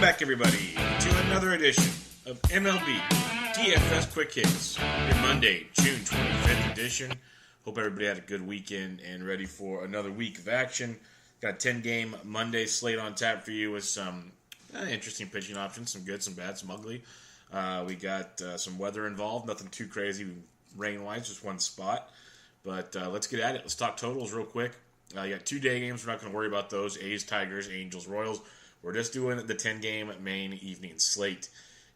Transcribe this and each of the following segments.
back, everybody, to another edition of MLB DFS Quick Hits, your Monday, June 25th edition. Hope everybody had a good weekend and ready for another week of action. Got a 10-game Monday slate on tap for you with some interesting pitching options, some good, some bad, some ugly. We got some weather involved, nothing too crazy rain-wise, just one spot. But let's get at it. Let's talk totals real quick. You got 2 day games. We're not going to worry about those. A's, Tigers, Angels, Royals. We're just doing the 10-game main evening slate.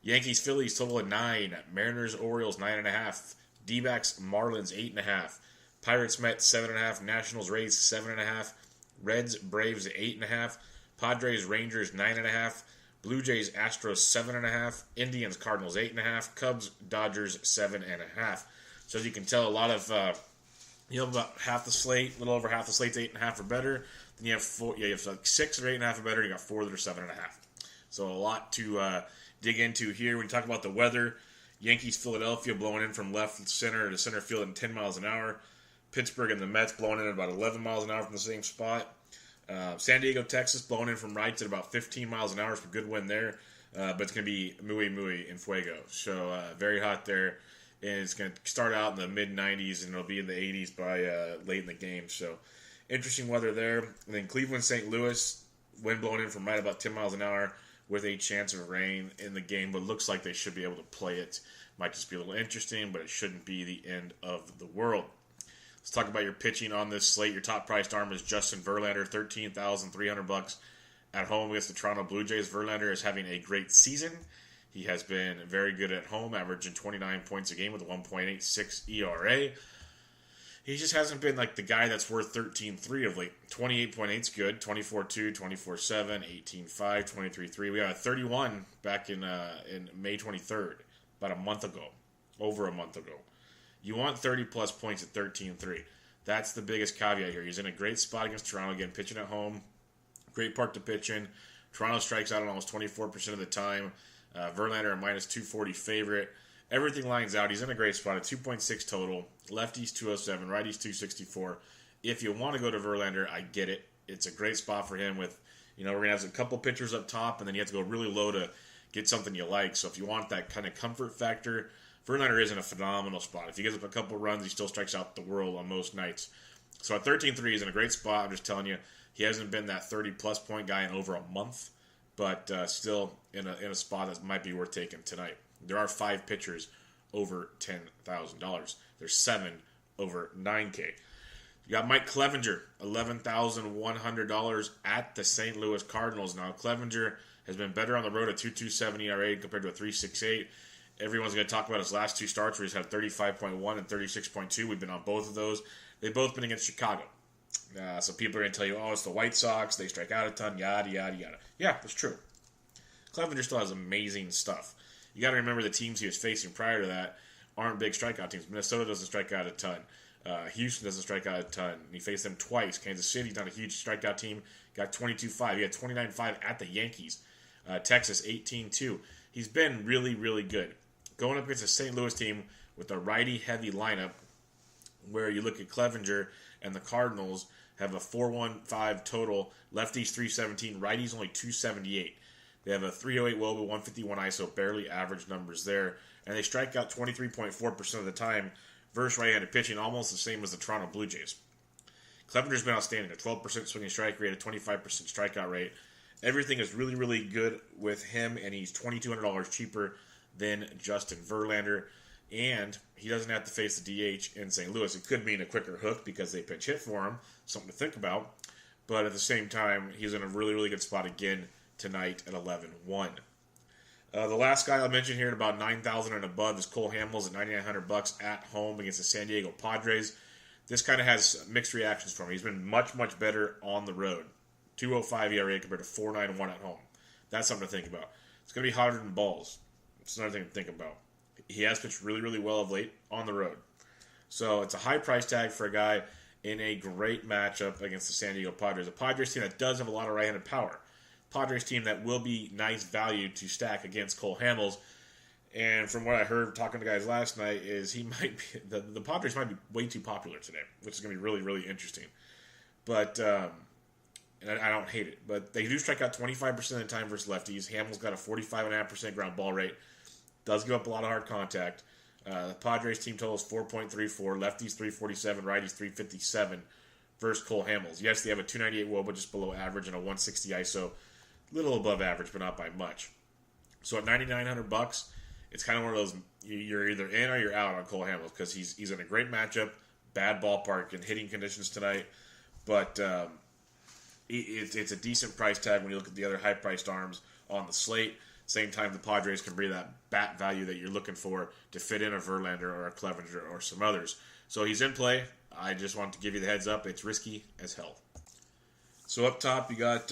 Yankees, Phillies, total of 9. Mariners, Orioles, 9.5. D-backs, Marlins, 8.5. Pirates, Mets, 7.5. Nationals, Rays, 7.5. Reds, Braves, 8.5. Padres, Rangers, 9.5. Blue Jays, Astros, 7.5. Indians, Cardinals, 8.5. Cubs, Dodgers, 7.5. So as you can tell, a lot of about half the slate, a little over half the slate's 8.5 or better. Then you have 4. You have like 6 or 8.5 or better. You got 4 that are 7.5. So a lot to dig into here. When you talk about the weather, Yankees, Philadelphia blowing in from left center to center field at 10 miles an hour. Pittsburgh and the Mets blowing in at about 11 miles an hour from the same spot. San Diego, Texas blowing in from rights at about 15 miles an hour for a good win there. But it's going to be muy en fuego. So very hot there. And it's going to start out in the mid-90s and it'll be in the 80s by late in the game. So interesting weather there. And then Cleveland, St. Louis, wind blowing in from right about 10 miles an hour with a chance of rain in the game. But looks like they should be able to play it. Might just be a little interesting, but it shouldn't be the end of the world. Let's talk about your pitching on this slate. Your top-priced arm is Justin Verlander, $13,300 at home against the Toronto Blue Jays. Verlander is having a great season. He has been very good at home, averaging 29 points a game with a 1.86 ERA. He just hasn't been like the guy that's worth 13.3 of late. 28.8 is good. 24.2, 24.7, 18.5, 23.3. We got a 31 back in May 23rd, about a month ago, over a month ago. You want 30-plus points at 13.3. That's the biggest caveat here. He's in a great spot against Toronto, again, pitching at home. Great park to pitch in. Toronto strikes out on almost 24% of the time. Verlander a minus 240 favorite. Everything lines out. He's in a great spot. A 2.6 total. Lefties 207. Righties 264. If you want to go to Verlander, I get it. It's a great spot for him with, we're going to have a couple pitchers up top, and then you have to go really low to get something you like. So if you want that kind of comfort factor, Verlander is in a phenomenal spot. If he gives up a couple runs, he still strikes out the world on most nights. So at 13.3, he's in a great spot. I'm just telling you, he hasn't been that 30-plus point guy in over a month. But still in a spot that might be worth taking tonight. There are 5 pitchers over $10,000. There's 7 over $9K. You got Mike Clevinger, $11,100 at the St. Louis Cardinals. Now, Clevinger has been better on the road, a 2.27 ERA compared to a 3.68. Everyone's going to talk about his last 2 starts where he's had 35.1 and 36.2. We've been on both of those. They've both been against Chicago. So people are going to tell you, it's the White Sox, they strike out a ton, yada, yada, yada. Yeah, that's true. Clevenger still has amazing stuff. You got to remember the teams he was facing prior to that aren't big strikeout teams. Minnesota doesn't strike out a ton. Houston doesn't strike out a ton. He faced them twice. Kansas City's not a huge strikeout team. Got 22-5. He had 29-5 at the Yankees. Texas, 18-2. He's been really, really good. Going up against a St. Louis team with a righty-heavy lineup where you look at Clevinger and the Cardinals have a 4.15 total, lefties 317, righties only 278. They have a 308 WOBA, 151 ISO, barely average numbers there, and they strike out 23.4% of the time versus right-handed pitching, almost the same as the Toronto Blue Jays. Clevenger's been outstanding, a 12% swinging strike rate, a 25% strikeout rate. Everything is really, really good with him, and he's $2,200 cheaper than Justin Verlander. And he doesn't have to face the DH in St. Louis. It could mean a quicker hook because they pitch hit for him. Something to think about. But at the same time, he's in a really, really good spot again tonight at 11-1. The last guy I'll mention here at about $9,000 and above is Cole Hamels at $9,900 at home against the San Diego Padres. This kind of has mixed reactions for him. He's been much, much better on the road. 2.05 ERA compared to 4.91 at home. That's something to think about. It's going to be hotter than balls. It's another thing to think about. He has pitched really, really well of late on the road. So it's a high price tag for a guy in a great matchup against the San Diego Padres. A Padres team that does have a lot of right-handed power. Padres team that will be nice value to stack against Cole Hamels. And from what I heard talking to guys last night is he might be, the Padres might be way too popular today, which is going to be really, really interesting. But and I don't hate it. But they do strike out 25% of the time versus lefties. Hamels got a 45.5% ground ball rate. Does give up a lot of hard contact. The Padres team total is 4.34. Lefties 347, righties 357 versus Cole Hamels. Yes, they have a 298 WOBA, just below average, and a 160 ISO, a little above average, but not by much. So at $9,900, it's kind of one of those, you're either in or you're out on Cole Hamels, because he's in a great matchup, bad ballpark and hitting conditions tonight, but it's a decent price tag when you look at the other high-priced arms on the slate. Same time, the Padres can bring that bat value that you're looking for to fit in a Verlander or a Clevenger or some others. So he's in play. I just want to give you the heads up. It's risky as hell. So up top, you got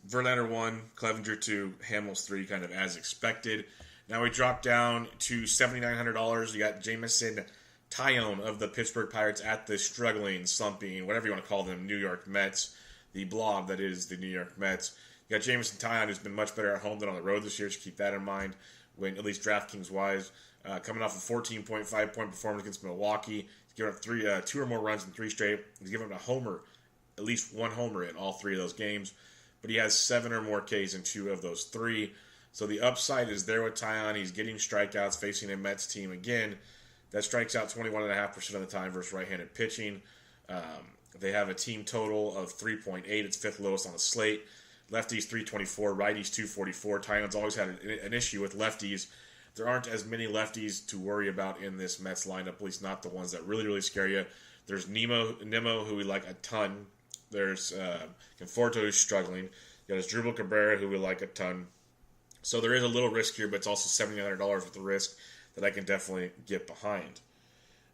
Verlander 1, Clevenger 2, Hamels 3, kind of as expected. Now we drop down to $7,900. You got Jameson Taillon of the Pittsburgh Pirates at the struggling, slumping, whatever you want to call them, New York Mets. The blob that is the New York Mets. You got Jameson Taillon, who's been much better at home than on the road this year, so keep that in mind, when at least DraftKings-wise. Coming off a 14.5-point performance against Milwaukee. He's given up 2 or more runs in 3 straight. He's given up a homer, at least 1 homer in all 3 of those games. But he has 7 or more Ks in 2 of those 3. So the upside is there with Taillon. He's getting strikeouts, facing a Mets team again that strikes out 21.5% of the time versus right-handed pitching. They have a team total of 3.8. It's 5th lowest on the slate. Lefties 324, righties 244. Taillon's always had an issue with lefties. There aren't as many lefties to worry about in this Mets lineup, at least not the ones that really, really scare you. There's Nimmo, who we like a ton. There's Conforto, who's struggling. You got Asdrubal Cabrera, who we like a ton. So there is a little risk here, but it's also $7,900 worth of risk that I can definitely get behind.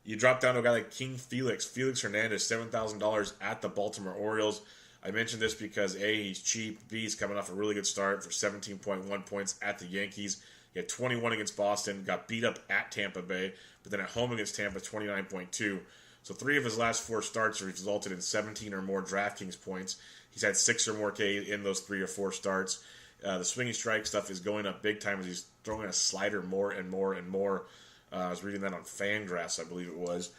You drop down to a guy like King Felix Hernandez, $7,000 at the Baltimore Orioles. I mentioned this because A, he's cheap, B, he's coming off a really good start for 17.1 points at the Yankees. He had 21 against Boston, got beat up at Tampa Bay, but then at home against Tampa, 29.2. So 3 of his last 4 starts have resulted in 17 or more DraftKings points. He's had 6 or more K in those 3 or 4 starts. The swinging strike stuff is going up big time as he's throwing a slider more and more and more. I was reading that on Fangraphs, I believe it was.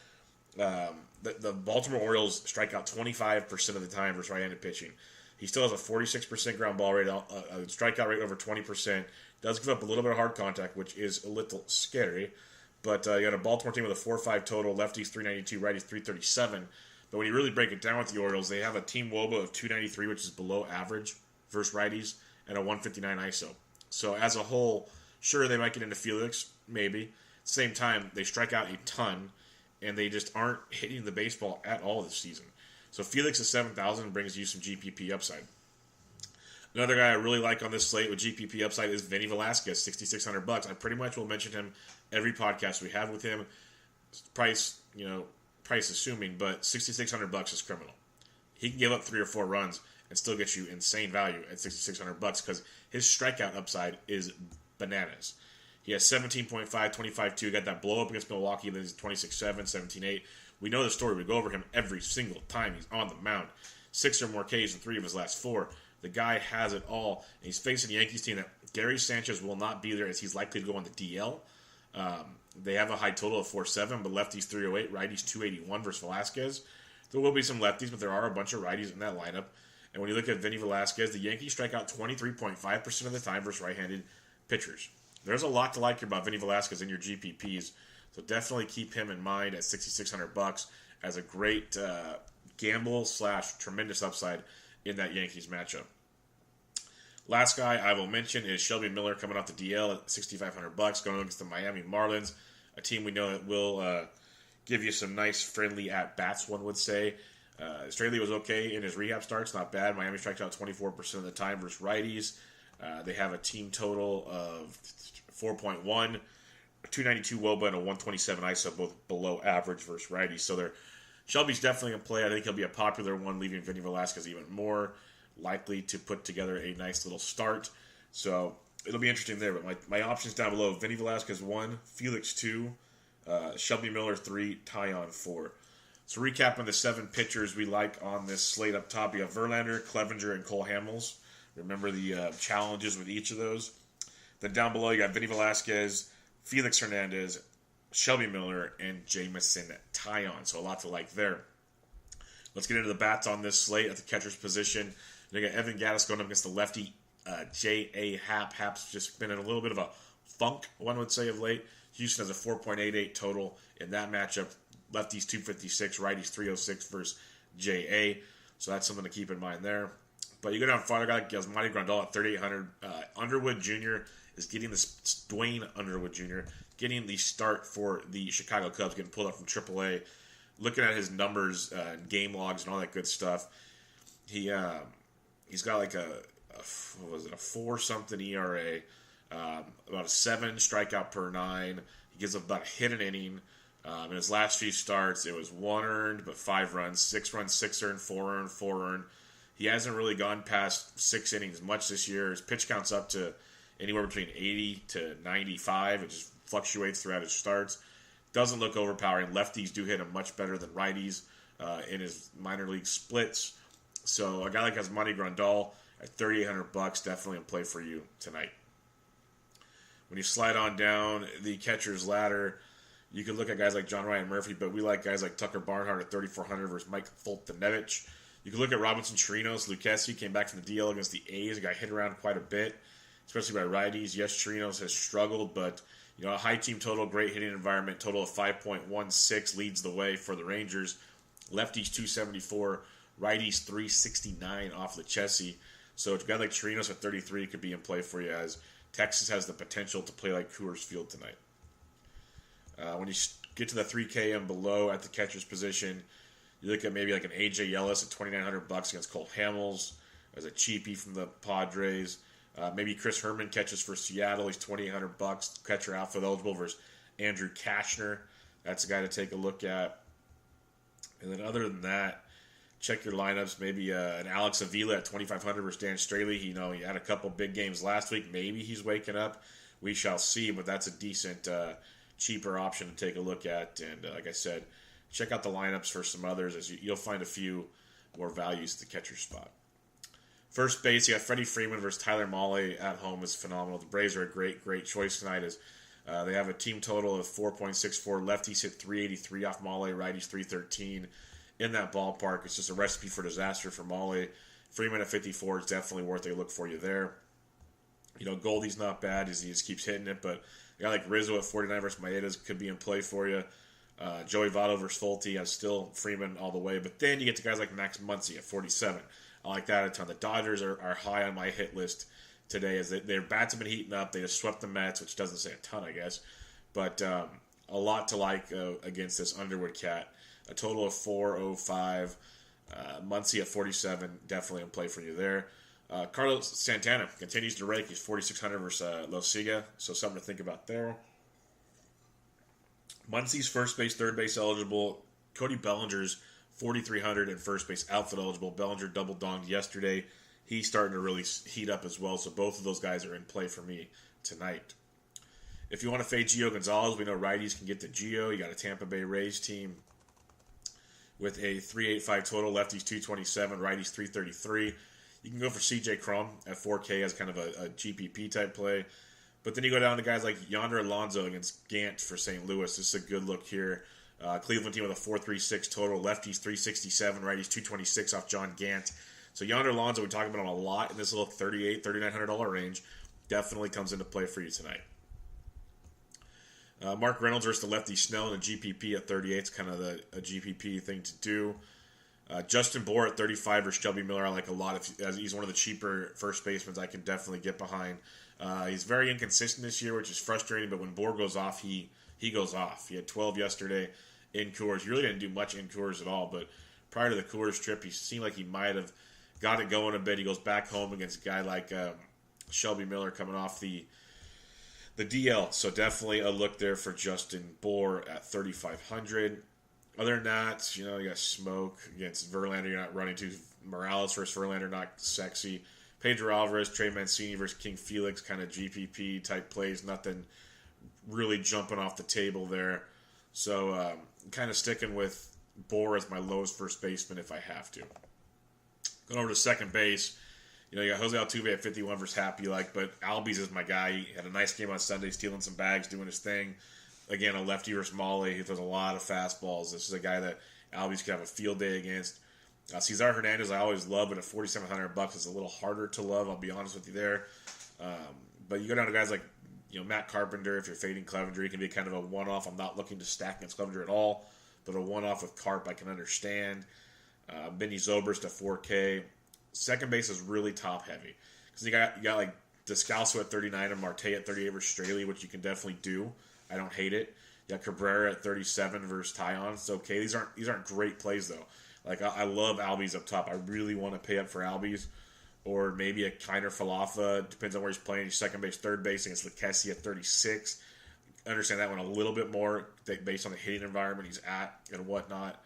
The Baltimore Orioles strike out 25% of the time versus right-handed pitching. He still has a 46% ground ball rate, a strikeout rate over 20%. Does give up a little bit of hard contact, which is a little scary. But you got a Baltimore team with a 4-5 total, lefties 392, righties 337. But when you really break it down with the Orioles, they have a team WOBA of 293, which is below average versus righties, and a 159 ISO. So as a whole, sure, they might get into Felix, maybe. Same time, they strike out a ton, and they just aren't hitting the baseball at all this season. So Felix at 7,000 brings you some GPP upside. Another guy I really like on this slate with GPP upside is Vinny Velasquez, $6,600. I pretty much will mention him every podcast we have with him. Price assuming, but $6,600 is criminal. He can give up 3 or 4 runs and still get you insane value at $6,600 because his strikeout upside is bananas. He has 17.5, 25.2, got that blow up against Milwaukee, then he's 26.7, 17.8. We know the story. We go over him every single time he's on the mound. 6 or more Ks in 3 of his last 4. The guy has it all. And he's facing the Yankees team that Gary Sanchez will not be there as he's likely to go on the DL. They have a high total of 4.7, but lefties 308, righties 281 versus Velasquez. There will be some lefties, but there are a bunch of righties in that lineup. And when you look at Vinny Velasquez, the Yankees strike out 23.5% of the time versus right-handed pitchers. There's a lot to like here about Vinny Velasquez in your GPPs, so definitely keep him in mind at $6,600 as a great gamble / tremendous upside in that Yankees matchup. Last guy I will mention is Shelby Miller coming off the DL at $6,500 going against the Miami Marlins, a team we know that will give you some nice friendly at-bats, one would say. Straley was okay in his rehab starts, not bad. Miami strikes out 24% of the time versus righties. They have a team total of 4.1, 292 WOBA, and a 127 ISO, both below average versus righties. So Shelby's definitely a play. I think he'll be a popular one, leaving Vinny Velasquez even more likely to put together a nice little start. So it'll be interesting there. But my options down below: Vinny Velasquez 1, Felix 2, Shelby Miller 3, Taillon 4. So recapping the 7 pitchers we like on this slate up top, you have Verlander, Clevenger, and Cole Hamels. Remember the challenges with each of those. Then down below, you got Vinny Velasquez, Felix Hernandez, Shelby Miller, and Jameson Taillon. So a lot to like there. Let's get into the bats on this slate at the catcher's position. You got Evan Gattis going up against the lefty J.A. Happ. Happ's just been in a little bit of a funk, one would say, of late. Houston has a 4.88 total in that matchup. Lefties 256, righties 306 versus J.A. So that's something to keep in mind there. But you go down farther, guy like Yasmani Grandal at 3,800. Underwood Jr. is getting this, Dwayne Underwood Jr. getting the start for the Chicago Cubs, getting pulled up from AAA. Looking at his numbers, game logs, and all that good stuff, he's got like a 4-something ERA, about a 7 strikeout per 9. He gives up about a hit an inning. In his last few starts, it was 1 earned but 5 runs, 6 runs, 6 earned, 4 earned, 4 earned. He hasn't really gone past 6 innings much this year. His pitch count's up to anywhere between 80 to 95. It just fluctuates throughout his starts. Doesn't look overpowering. Lefties do hit him much better than righties in his minor league splits. So a guy like Yasmani Grandal at $3,800, definitely in play for you tonight. When you slide on down the catcher's ladder, you can look at guys like John Ryan Murphy, but we like guys like Tucker Barnhart at $3,400 versus Mike Foltynewicz. You can look at Robinson Chirinos. Lucchesi came back from the DL against the A's. He got hit around quite a bit, especially by righties. Yes, Chirinos has struggled, but a high team total, great hitting environment. Total of 5.16 leads the way for the Rangers. Lefties 274, righties 369 off Lucchesi. So a guy like Chirinos at 33 could be in play for you, as Texas has the potential to play like Coors Field tonight. When you get to the 3K and below at the catcher's position, you look at maybe like an AJ Yellis at $2,900 against Cole Hamels as a cheapie from the Padres. Maybe Chris Herman catches for Seattle. He's $2,800. Catcher outfield eligible versus Andrew Kashner. That's a guy to take a look at. And then other than that, check your lineups. Maybe an Alex Avila at $2,500 versus Dan Straley. He had a couple big games last week. Maybe he's waking up. We shall see, but that's a decent, cheaper option to take a look at. And like I said, check out the lineups for some others, as you'll find a few more values at the catcher spot. First base, you got Freddie Freeman versus Tyler Mahle at home is phenomenal. The Braves are a great choice tonight, as they have a team total of 4.64. Lefties hit 383 off Mahle, righties 313. In that ballpark, it's just a recipe for disaster for Mahle. Freeman at 54 is definitely worth a look for you there. Goldie's not bad as he just keeps hitting it, but a guy like Rizzo at 49 versus Maeda's could be in play for you. Joey Votto versus Folty, has still Freeman all the way. But then you get to guys like Max Muncy at 47. I like that a ton. The Dodgers are high on my hit list today, as their bats have been heating up. They just swept the Mets, which doesn't say a ton, I guess. But a lot to like against this Underwood cat. A total of 405. Muncy at 47, definitely in play for you there. Carlos Santana continues to rake. He's 4,600 versus Losiga, so something to think about there. Muncy's first base, third base eligible. Cody Bellinger's 4,300 and first base outfield eligible. Bellinger double donged yesterday. He's starting to really heat up as well, so both of those guys are in play for me tonight. If you want to fade Gio Gonzalez, we know righties can get to Gio. You got a Tampa Bay Rays team with a 385 total. Lefties 227, righties 333. You can go for CJ Crum at 4K as kind of a GPP type play. But then you go down to guys like Yonder Alonso against Gant for St. Louis. This is a good look here. Cleveland team with a 436 total. Lefties 367, righties 226 off John Gant. So Yonder Alonso, we're talking about him a lot in this little $3,800, $3,900 range. Definitely comes into play for you tonight. Mark Reynolds versus the lefty Snell in a GPP at 38 is kind of a GPP thing to do. Justin Bour at 35 versus Shelby Miller I like a lot. He's one of the cheaper first basemen I can definitely get behind. He's very inconsistent this year, which is frustrating, but when Bour goes off, he goes off. He had 12 yesterday in Coors. He really didn't do much in Coors at all, but prior to the Coors trip, he seemed like he might have got it going a bit. He goes back home against a guy like Shelby Miller coming off the DL. So definitely a look there for Justin Bour at 3,500. Other than that, you got Smoke against Verlander. You're not running to Morales versus Verlander, not sexy. Pedro Alvarez, Trey Mancini versus King Felix, kind of GPP type plays. Nothing really jumping off the table there. So kind of sticking with Bour as my lowest first baseman if I have to. Going over to second base, you got Jose Altuve at 51 versus Happy, but Albies is my guy. He had a nice game on Sunday, stealing some bags, doing his thing. Again, a lefty versus Mahle. He throws a lot of fastballs. This is a guy that Albies could have a field day against. Cesar Hernandez, I always love, but at $4,700, it's a little harder to love. I'll be honest with you there. But you go down to guys like Matt Carpenter. If you're fading Clevenger, he can be kind of a one-off. I'm not looking to stack against Clevenger at all, but a one-off with Carp I can understand. Benny Zobrist at 4K. Second base is really top-heavy because you got like Descalso at 39 and Marte at 38 versus Straley, which you can definitely do. I don't hate it. You got Cabrera at 37 versus Tyon. It's okay. These aren't great plays though. Like I love Albies up top. I really want to pay up for Albies, or maybe a Kiner Falefa. Depends on where he's playing. He's second base, third base against Lucchesi at 36. Understand that one a little bit more based on the hitting environment he's at and whatnot.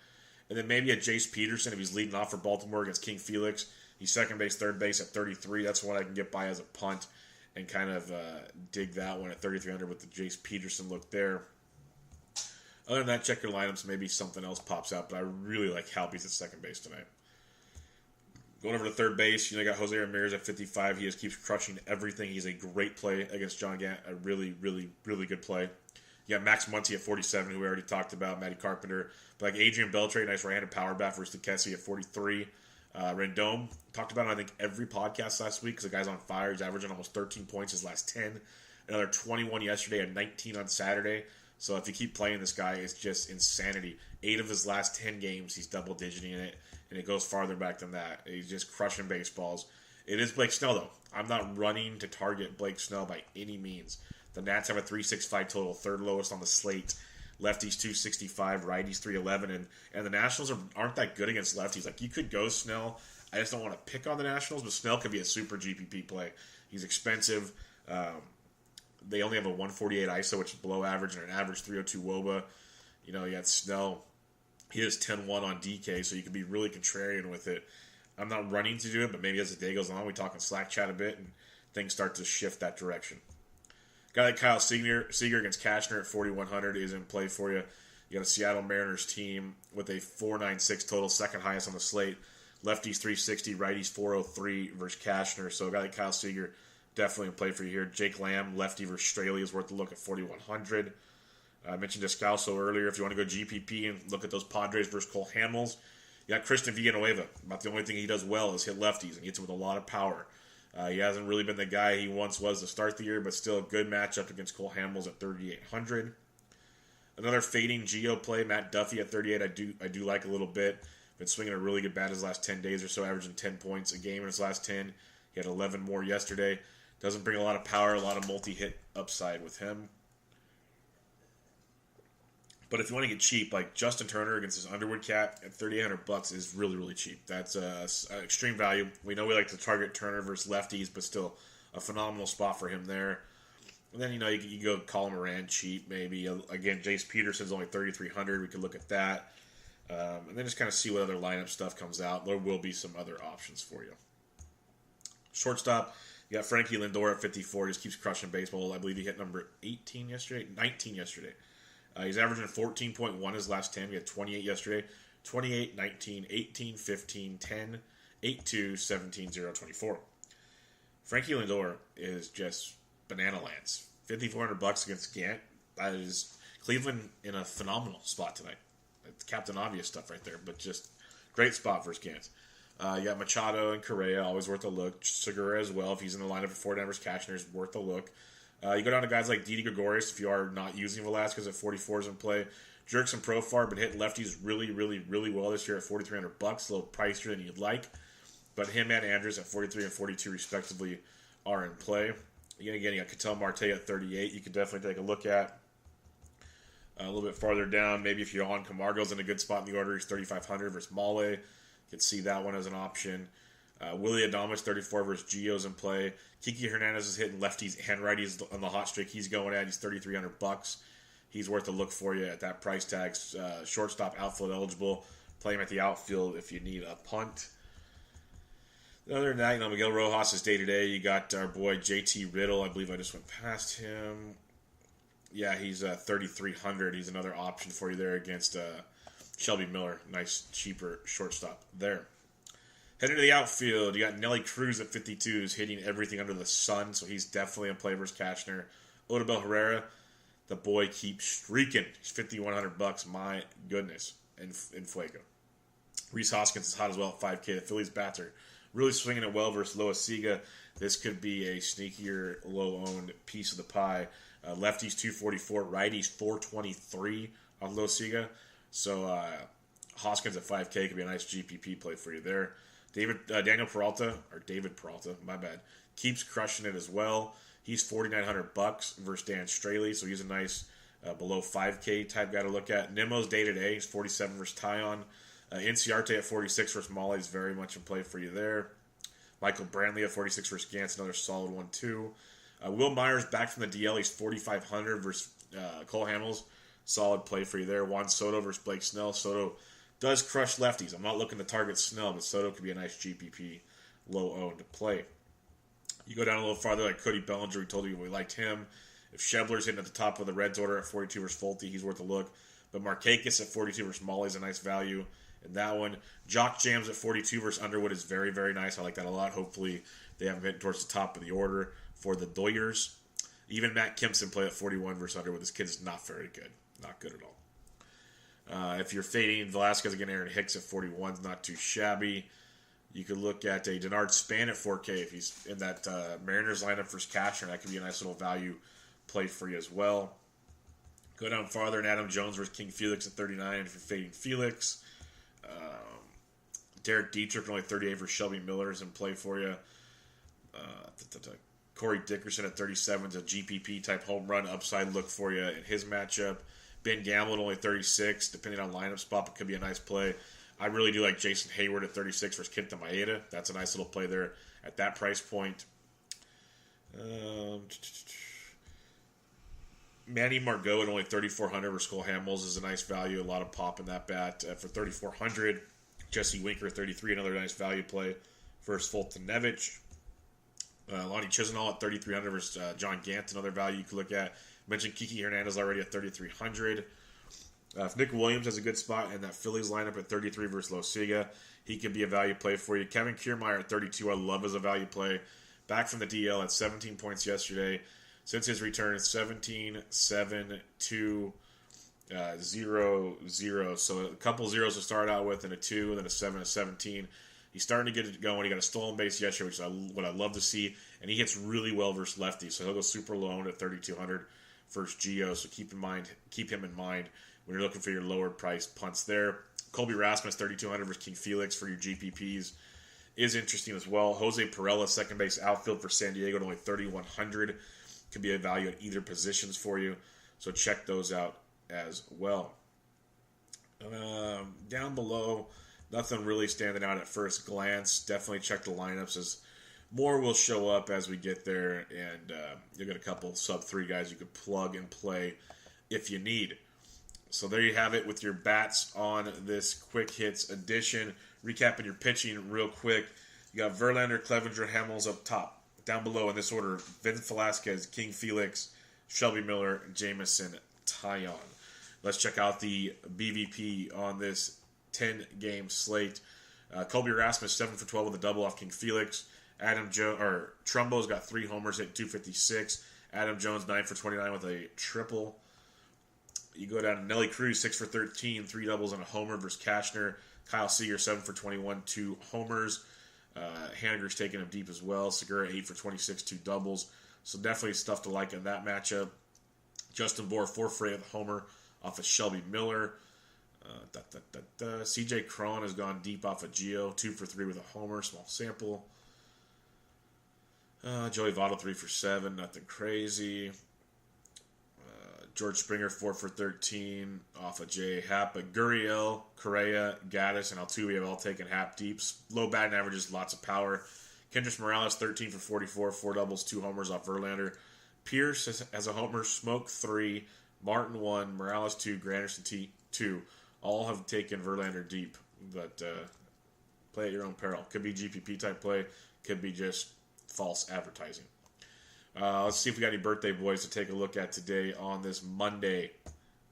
And then maybe a Jace Peterson if he's leading off for Baltimore against King Felix. He's second base, third base at 33. That's one I can get by as a punt and kind of dig that one at 3,300 with the Jace Peterson look there. Other than that, check your lineups. Maybe something else pops out, but I really like Halpies at second base tonight. Going over to third base, you got Jose Ramirez at 55. He just keeps crushing everything. He's a great play against John Gant. A really, really, really good play. You got Max Muncy at 47, who we already talked about. Matty Carpenter. But like Adrian Beltre, nice right-handed power bat versus Lucchesi at 43. Rendon, talked about it, I think, every podcast last week because the guy's on fire. He's averaging almost 13 points his last 10. Another 21 yesterday and 19 on Saturday. So if you keep playing this guy, it's just insanity. 8 of his last 10 games, he's double-digiting it, and it goes farther back than that. He's just crushing baseballs. It is Blake Snell, though. I'm not running to target Blake Snell by any means. The Nats have a 365 total, third lowest on the slate. Lefties 265, righties 311, and the Nationals aren't that good against lefties. Like, you could go Snell. I just don't want to pick on the Nationals, but Snell could be a super GPP play. He's expensive. They only have a 148 ISO, which is below average, and an average 302 WOBA. You got Snell. He is 10-1 on DK, so you can be really contrarian with it. I'm not running to do it, but maybe as the day goes on, we talk in Slack chat a bit, and things start to shift that direction. Guy like Kyle Seager against Cashner at 4,100 is in play for you. You got a Seattle Mariners team with a 496 total, second highest on the slate. Lefties 360, righties 403 versus Cashner. So a guy like Kyle Seager definitely in play for you here. Jake Lamb, lefty versus Straley, is worth a look at 4,100. I mentioned Descalso earlier. If you want to go GPP and look at those Padres versus Cole Hamels, you got Christian Villanueva. About the only thing he does well is hit lefties and hits with a lot of power. He hasn't really been the guy he once was to start the year, but still a good matchup against Cole Hamels at 3,800. Another fading Geo play, Matt Duffy at 38. I do like a little bit. Been swinging a really good bat his last 10 days or so, averaging 10 points a game in his last 10. He had 11 more yesterday. Doesn't bring a lot of power, a lot of multi-hit upside with him. But if you want to get cheap, like Justin Turner against his Underwood cat at $3,800 is really, really cheap. That's extreme value. We know we like to target Turner versus lefties, but still a phenomenal spot for him there. And then, you can go Colin Moran cheap, maybe. Again, Jace Peterson's only $3,300. We could look at that. And then just kind of see what other lineup stuff comes out. There will be some other options for you. Shortstop, you got Frankie Lindor at 54. He just keeps crushing baseball. I believe he hit number 19 yesterday. He's averaging 14.1 his last 10. He had 28 yesterday. 28, 19, 18, 15, 10, 8, 2, 17, 0, 24. Frankie Lindor is just banana lands. $5,400 against Gant. That is Cleveland in a phenomenal spot tonight. It's Captain Obvious stuff right there, but just great spot versus Gant. You got Machado and Correa, always worth a look. Segura as well, if he's in the lineup for 4 Denver's Cashner, is worth a look. You go down to guys like Didi Gregorius if you are not using Velasquez at 44 is in play. Jerks and Profar been hitting lefties really, really, really well this year at $4,300. A little pricier than you'd like. But him and Andrews at 43 and 42 respectively are in play. Again, you got Ketel Marte at 38. You could definitely take a look at. A little bit farther down, maybe if you're on Camargo's in a good spot in the order, he's 3,500 versus Male. You could see that one as an option. Willie Adames, 34 versus Gio's in play. Kiki Hernandez is hitting lefties and righties on the hot streak. He's going at. He's $3,300. He's worth a look for you at that price tag. Shortstop, outfield eligible. Play him at the outfield if you need a punt. Other than that, Miguel Rojas is day-to-day. You got our boy JT Riddle. I believe I just went past him. Yeah, he's 3,300. He's another option for you there against Shelby Miller. Nice, cheaper shortstop there. Heading to the outfield, you got Nelly Cruz at 52, who's hitting everything under the sun, so he's definitely in play versus Cashner. Odubel Herrera, the boy keeps streaking. He's $5,100. My goodness, in Fuego. Rhys Hoskins is hot as well at 5K. The Phillies bats are really swinging it well versus Loaiziga. This could be a sneakier, low-owned piece of the pie. Lefties 244, righties 423 on Loaiziga. So Hoskins at 5K could be a nice GPP play for you there. David Peralta, my bad, keeps crushing it as well. He's $4,900 versus Dan Straley, so he's a nice below 5K type guy to look at. Nemo's day-to-day, he's 47 versus Tyon. Inciarte at 46 versus Molly is very much in play for you there. Michael Brantley at 46 versus Gantz, another solid one too. Will Myers back from the DL, he's 4,500 versus Cole Hamels, solid play for you there. Juan Soto versus Blake Snell. Soto does crush lefties. I'm not looking to target Snell, but Soto could be a nice GPP low-owned play. You go down a little farther, like Cody Bellinger, we told you we liked him. If Schebler's hitting at the top of the Reds order at 42 versus Fulte, he's worth a look. But Markakis at 42 versus Molly is a nice value in that one. Jock Jams at 42 versus Underwood is very, very nice. I like that a lot. Hopefully they have him hitting towards the top of the order for the Doyers. Even Matt Kempson play at 41 versus Underwood. This kid is not very good. Not good at all. If you're fading Velasquez, again, Aaron Hicks at 41 is not too shabby. You could look at a Denard Span at 4K if he's in that Mariners lineup versus Cashner. That could be a nice little value play for you as well. Go down farther, and Adam Jones versus King Felix at 39 if you're fading Felix. Derek Dietrich at only 38 versus Shelby Miller is in play for you. Corey Dickerson at 37 is a GPP type home run upside look for you in his matchup. Ben Gamble at only 36, depending on lineup spot, but could be a nice play. I really do like Jason Hayward at 36 versus Kenta Maeda. That's a nice little play there at that price point. Manny Margot at only 3,400 versus Cole Hamels is a nice value. A lot of pop in that bat for 3,400. Jesse Winker at 33, another nice value play versus Fulton-Nevich. Lonnie Chisenhall at 3,300 versus John Gant, another value you could look at. Mentioned Kiki Hernandez already at 3,300. If Nick Williams has a good spot in that Phillies lineup at 33 versus Loaiziga, he could be a value play for you. Kevin Kiermaier at 32, I love as a value play. Back from the DL at 17 points yesterday. Since his return, it's 17, 7, 2, 0, 0. So a couple zeros to start out with, and a 2, and then a 7, a 17. He's starting to get it going. He got a stolen base yesterday, which is what I love to see. And he hits really well versus lefties, so he'll go super low at 3,200 versus Gio. So keep him in mind when you're looking for your lower priced punts there. Colby Rasmus, 3,200 versus King Felix for your GPPs is interesting as well. Jose Perella, second base outfield for San Diego at only 3,100. Could be a value at either positions for you. So check those out as well. Down below, nothing really standing out at first glance. Definitely check the lineups as more will show up as we get there. And you'll get a couple sub-3 guys you could plug and play if you need. So there you have it with your bats on this Quick Hits edition. Recapping your pitching real quick. You got Verlander, Clevenger, Hamels up top. Down below in this order, Vince Velasquez, King Felix, Shelby Miller, Jameson, Tyon. Let's check out the BVP on this 10-game slate. Colby Rasmus, 7 for 12 with a double off King Felix. Trumbo's got 3 homers at 256. Adam Jones, 9 for 29 with a triple. You go down to Nelly Cruz, 6 for 13, 3 doubles and a homer versus Cashner. Kyle Seager, 7 for 21, 2 homers. Haniger's taking him deep as well. Segura, 8 for 26, 2 doubles. So definitely stuff to like in that matchup. Justin Bour, 4 for 8 with a homer off of Shelby Miller. CJ Cron has gone deep off of Gio, 2 for 3 with a homer, small sample. Joey Votto, 3 for 7, nothing crazy. George Springer, 4 for 13 off of J. Happ. But Gurriel, Correa, Gaddis, and Altuve have all taken Happ deeps. Low batting averages, lots of power. Kendrys Morales, 13 for 44, 4 doubles, 2 homers off Verlander. Pierce has a homer, Smoke 3, Martin 1, Morales 2, Granderson 2. All have taken Verlander deep, but play at your own peril. Could be GPP type play, could be just false advertising. Let's see if we got any birthday boys to take a look at today on this Monday,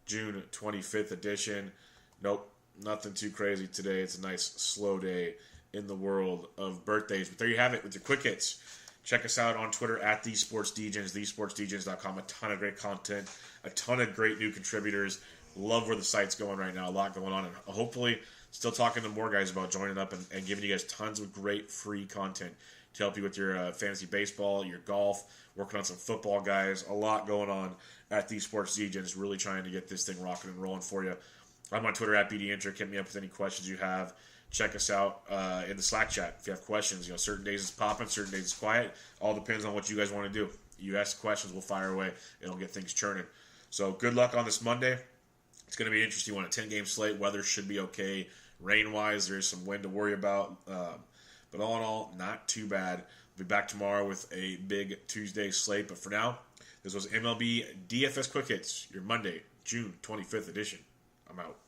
June 25th edition. Nope, nothing too crazy today. It's a nice slow day in the world of birthdays. But there you have it with your Quick Hits. Check us out on Twitter at TheSportsDegens, TheSportsDegens.com. A ton of great content, a ton of great new contributors. Love where the site's going right now. A lot going on, and hopefully Still talking to more guys about joining up and giving you guys tons of great free content to help you with your fantasy baseball, your golf, working on some football, guys. A lot going on at the Sports Agents, really trying to get this thing rocking and rolling for you. I'm on Twitter at BDintric. Hit me up with any questions you have. Check us out in the Slack chat if you have questions. Certain days it's popping, certain days it's quiet. All depends on what you guys want to do. You ask questions, we'll fire away. It'll get things churning. So good luck on this Monday. It's going to be interesting. On a 10-game slate, weather should be okay. Rain-wise, there's some wind to worry about. But all in all, not too bad. We'll be back tomorrow with a big Tuesday slate. But for now, this was MLB DFS Quick Hits, your Monday, June 25th edition. I'm out.